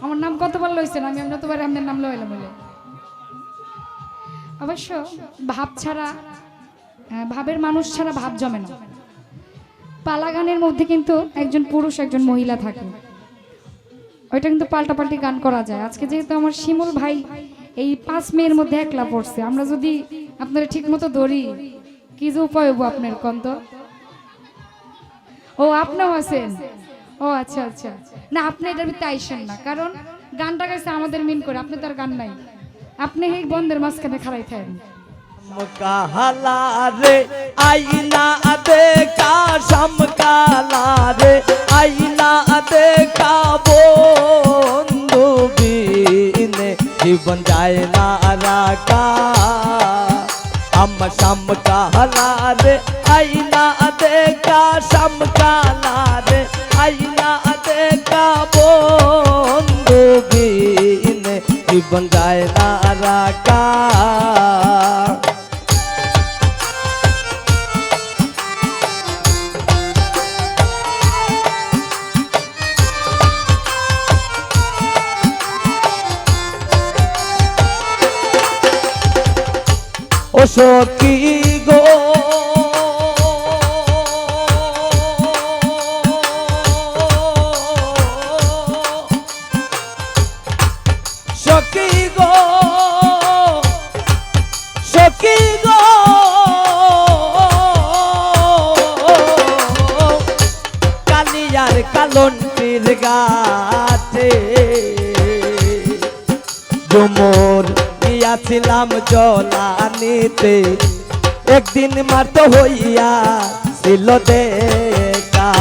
আমার নাম কতবার লইছেন, আমি আমরা তোমার আপনার নাম লইলাম বলে। অবশ্য ভাব ছাড়া, ভাবের মানুষ ছাড়া ভাব জমে না। পালা গানের মধ্যে কিন্তু একজন পুরুষ একজন মহিলা থাকে, ওইটা কিন্তু পাল্টাপাল্টি গান করা যায়। আজকে যেহেতু আমার শিমুল ভাই এই 5 মেয়ের মধ্যে একলা পড়ছে, আমরা যদি আপনারা ঠিক মতো ধরি কি যে উপায় হবো আপনার কন্ত। ও আপনিও আছেন? ও আচ্ছা আচ্ছা, না আপনি এটার ভিতরে আইসেন না, কারণ গানটা গাইছে আমাদের মিন করে, আপনি তো আর গান নাই, আপনি এই বন্ধের মাঝখানে খাড়াই থাকেন। কাহালা রে আইনা দেখা সমকালা রে আইনা দেখা বন্ধু বিনে জীবন যায় না রাখা আমার সমকালা রে আইনা দেখা সমকালা রে আইনা দেখা বন্ধু বিনে জীবন যায় না রাখা ও সখী গো সখী গো সখী গো কালিয়ার কালন্তির গাছে ডুমুর ছিলাম জলানিতে একদিন মাত হইয়া ছিল দেখা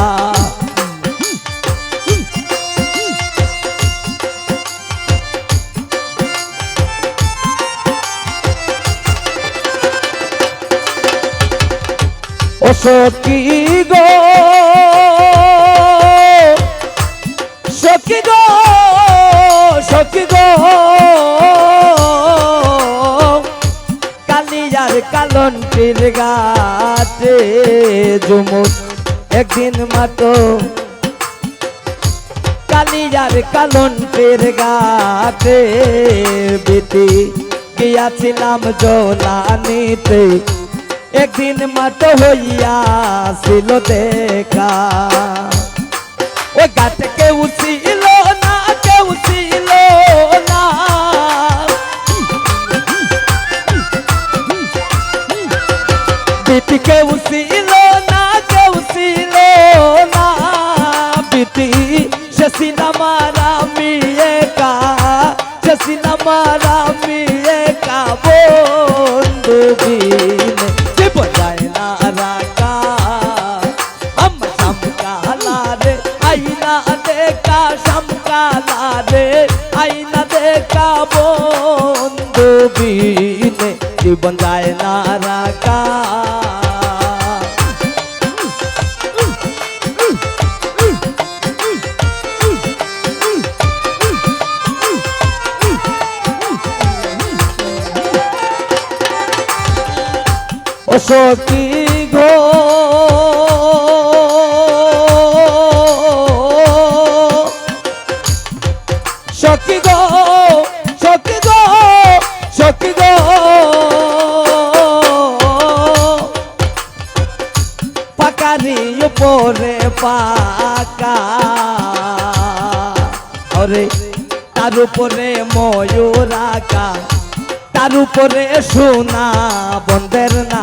ও সখী গো সখী গো সখী গো কালিয়ার কালন্তির গাছে ঝুমুর একদিন মাতো কালিয়ার কালন্তির গাছে বিতি গিয়াছিলাম জলানিতে একদিন মাতো হইয়া ছিল দেখা ওই গাছে কেউ ছিল না কেউ ছিল না বিতি কেউ ছিল না কেউ ছিল না বিতি শেষিলাম আমি একা শেষিলাম আমি একা বন্ধু বিনে জীবন যায় না রাখা আমার সমকালা রে আইনা দেখা সমকালা রে আইনা দেখা বন্ধু বিনে জীবন যায় না রাখা ও সখী গো সখী গো সখী গো সখী গো পাকারি উপরে পাকা ওরে তার উপরে ময়ূর আঁকা তার উপরে সোনা বন্ধের না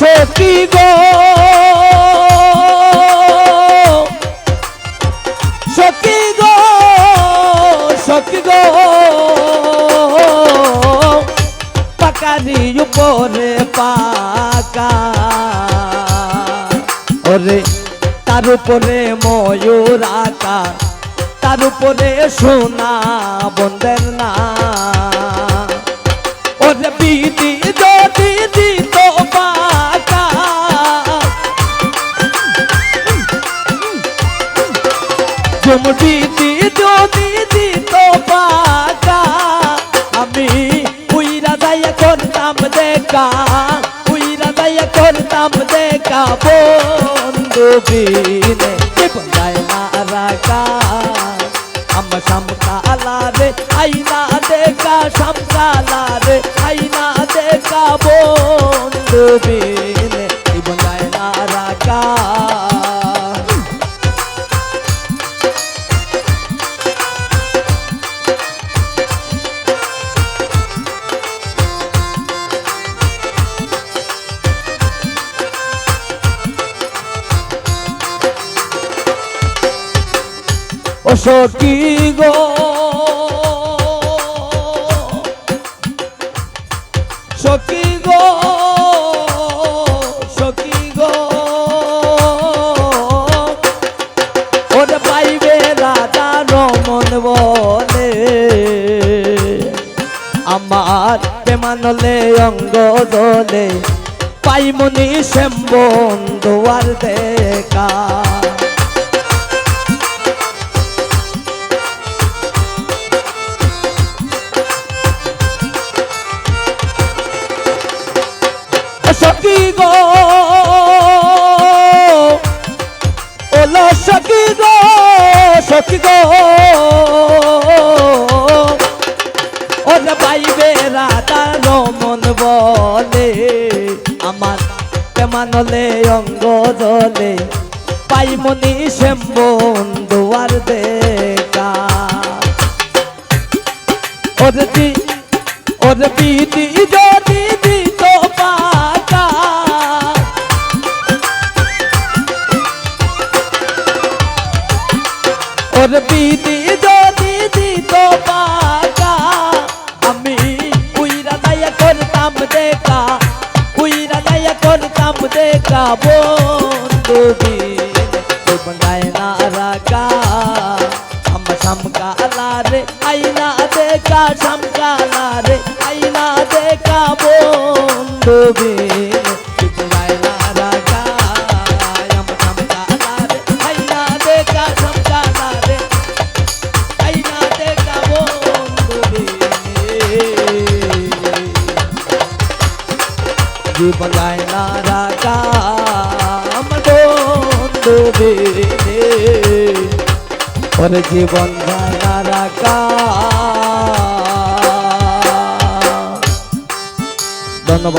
সখী গো সখী গো সখী গো পাকারি উপরে পাকা ওরে তার উপরে ময়ূর আঁকা তার উপরে সোনা বন্ধের না ওরে বিধি যদি দিত পাকা বিধি যদি দিত পাকা আমি করতাম দেখা উইরা যাইয়া করতাম দেখা বন্ধু বিনে জীবন যায় না রাখা আমার শামকালা রে আইনা দেখা শামকালা রে আইনা দেখা বন্ধু বিনে জীবন যায় না রাখা ও সখী গো সখী গো সখী গো ওরে পাইবে রাজা রমন বলে আমার বেমানলে অঙ্গ দলে পাইমনি শ্যাম বন্ধুয়ার দেখা সখী গো ওলো সখী গো সখী গো ওরে পাইবে রাধা রমন বলে আমার কেমানলে অঙ্গ দলে পাইমনি শ্যাম বন্ধুয়ার দেখা ওরে বিধি যদি দিত পাকা ওর বিধি যদি দিত পাকা আমি উইরা দায়া করতাম দেখা উইরা দায়া করতাম দেখা বন্ধু জীবন যায় না রাখা আমার শামকালা রে আইনা দেখা শামকালা রে আইনা দেখা বন্ধু জীবন যায় না রাখা আমার শামকালা রে আইনা দেখা শামকালা রে আইনা দেখা বন্ধু জীবন যায় না রাখা আমার বন্ধু ওরে জীবন যায় না রাখা ধন্যবাদ।